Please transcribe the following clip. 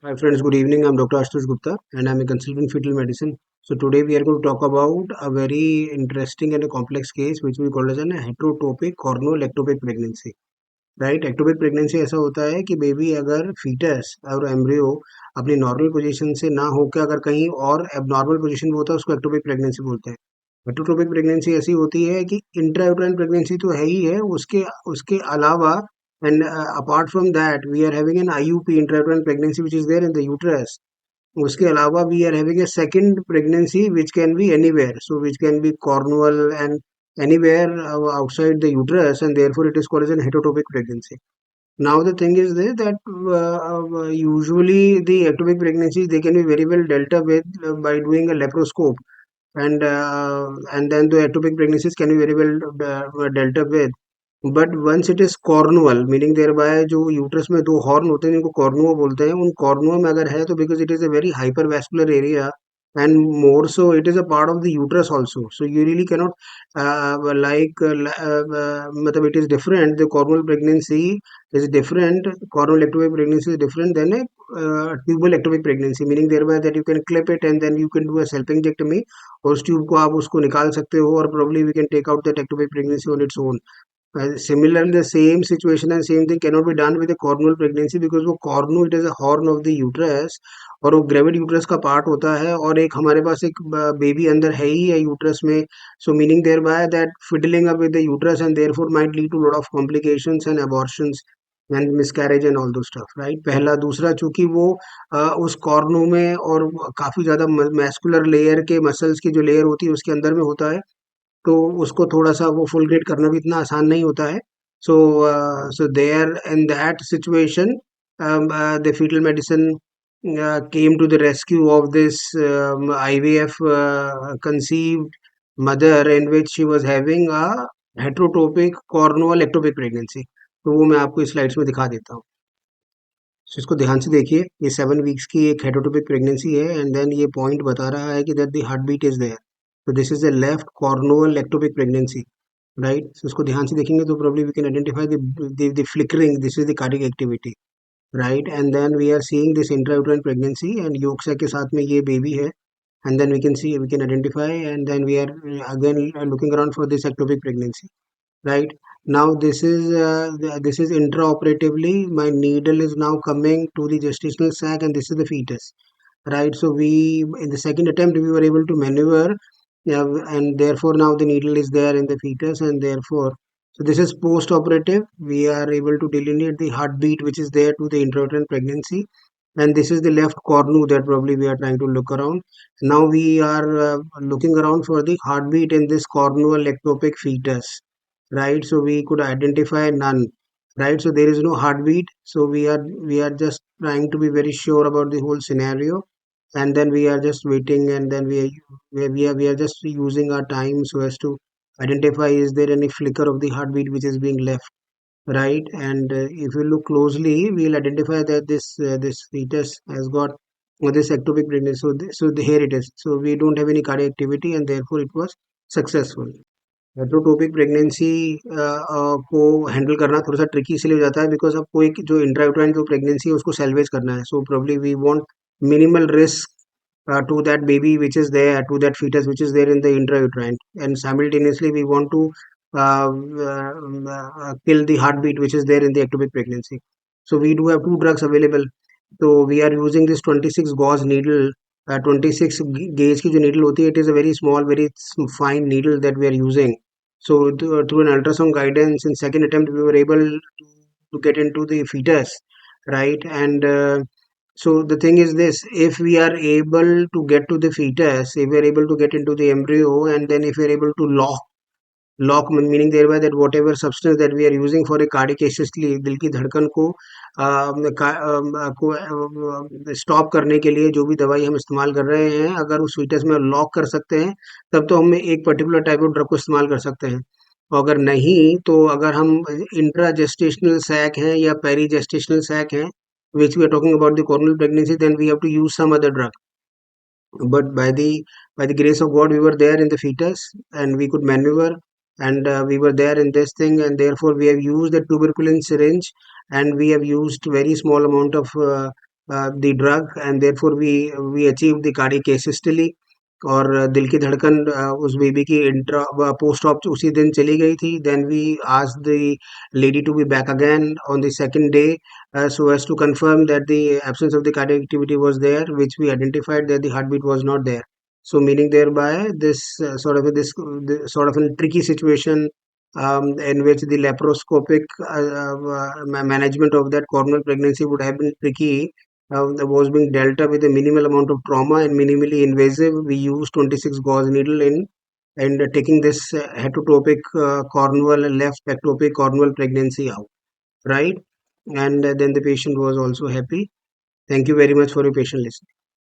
Hi friends, good evening. I'm Dr. Ashutosh Gupta and I'm a consultant in fetal medicine. So today we are going to talk about a very interesting and a complex case which we call as an heterotopic corneal pregnancy. Right ectopic pregnancy ऐसा होता है कि baby अगर foetus और embryo अपनी normal position से ना होकर अगर कहीं और एबनॉर्मल पोजीशन में होता है उसको एक्टोपिक प्रेगनेंसी बोलते हैं। हेटेरोटोपिक प्रेगनेंसी ऐसी होती है कि इंट्रायूटेराइन प्रेगनेंसी तो है ही है, उसके उसके अलावा and apart from that we are having an IUP intrauterine pregnancy which is there in the uterus. उसके अलावा we are having a second pregnancy which can be anywhere, so which can be cornual and anywhere outside the uterus, and therefore it is called as an heterotopic pregnancy. Now the thing is this, that usually the ectopic pregnancies they can be very well dealt with by doing a laparoscope, and then the ectopic pregnancies can be very well dealt with. But once it is cornual meaning there बाय जो uterus में दो horn होते हैं जिनको कॉर्नुआ बोलते हैं, उन कॉर्नुआ में अगर है तो because it is a very hyper vascular area and more so it is a part of the uterus also, so you really cannot like मतलब it is different, the cornual pregnancy is different, cornual ectopic pregnancy is different than a tubal ectopic pregnancy, meaning there bye that you can clip it and then you can do a salpingectomy और उस tube को आप उसको निकाल सकते हो और probably we can take out that ectopic pregnancy on its own. Similarly, the same situation and same thing cannot be done with a cornual pregnancy because वो cornu it is a horn of the uterus और वो gravid uterus का part होता है और एक हमारे पास एक बेबी अंदर है ही है यूट्रस में, so meaning there bye that fiddling up with the uterus and therefore might lead to lot of complications and abortions and miscarriage and all those stuff, right. पहला दूसरा चूंकि वो उस कॉर्नू में और काफी ज्यादा मैस्कुलर लेयर के मसल्स की जो लेयर होती है उसके अंदर में होता है, तो उसको थोड़ा-सा वो फुलग्रेड करना भी इतना आसान नहीं होता है. So so there in that situation the fetal medicine came to the rescue of this IVF conceived mother in which she was having a heterotopic cornual ectopic pregnancy. तो वो मैं आपको इस स्लाइड्स में दिखा देता हूँ. So, इसको ध्यान से देखिए, ये 7 वीक्स की एक हेटेरोटोपिक प्रेगनेंसी है एंड देन ये पॉइंट बता रहा है कि that the heart beat is there. तो this is the left cornual ectopic pregnancy, right. So इसको ध्यान से देखेंगे तो probably we can identify the flickering, this is the cardiac activity, right. And then we are seeing this intrauterine pregnancy and yolk sac के साथ में ये baby है and then we can identify and then we are again looking around for this ectopic pregnancy, right. Now this is intraoperatively my needle is now coming to the gestational sac and this is the fetus, right. So we in the second attempt we were able to maneuver, yeah, and therefore now the needle is there in the fetus and therefore, so this is post operative, we are able to delineate the heartbeat which is there to the intrauterine pregnancy, and this is the left cornu that probably we are trying to look around. Now we are looking around for the heartbeat in this cornual ectopic fetus, right. So we could identify none, right. So there is no heartbeat, so we are just trying to be very sure about the whole scenario, and then we are just waiting and then we are just using our time so as to identify is there any flicker of the heartbeat which is being left, right. And if you look closely we'll identify that this fetus has got this ectopic pregnancy, here it is, so we don't have any cardiac activity and therefore it was successful. Heterotopic pregnancy को handle करना थोड़ा सा tricky इसलिए हो जाता है because अब कोई जो इंट्रायूटेराइन जो प्रेगनेंसी है उसको सेल्वेज करना है, so probably we want minimal risk to that baby which is there, to that fetus which is there in the intrauterine, and simultaneously we want to kill the heartbeat which is there in the ectopic pregnancy. So we do have two drugs available. So we are using this 26 gauge needle, 26 gauge की जो needle होती है, it is a very small, very fine needle that we are using. So through an ultrasound guidance, in second attempt we were able to get into the fetus, right? And so the thing is this, if we are able to get to the fetus, if we are able to get into the embryo, and then if we are able to lock meaning thereby that whatever substance that we are using for a cardiac assist, दिल की धड़कन को stop करने के लिए जो भी दवाई हम इस्तेमाल कर रहे हैं अगर उस फीटस में लॉक कर सकते हैं तब तो हम एक पर्टिकुलर टाइप ऑफ ड्रग को इस्तेमाल कर सकते हैं, और अगर नहीं तो अगर हम इंट्रा जेस्टेशनल सैक हैं या पेरी जेस्टेशनल सैक हैं which we are talking about the coronal pregnancy, then we have to use some other drug. But by the grace of God we were there in the fetus and we could maneuver, and we were there in this thing, and therefore we have used the tuberculin syringe and we have used very small amount of the drug, and therefore we achieved the cardiac asystole. और दिल की धड़कन उस baby की intra post op उसी दिन चली गई थी. Then we asked the lady to be back again on the second day so as to confirm that the absence of the cardiac activity was there, which we identified that the heartbeat was not there. So meaning thereby this sort of a tricky situation, in which the laparoscopic management of that coronal pregnancy would have been tricky, was being dealt up with a minimal amount of trauma and minimally invasive. We used 26 gauze needle in and taking this heterotopic cornual left ectopic cornual pregnancy out, right? And then the patient was also happy. Thank you very much for your patient listening.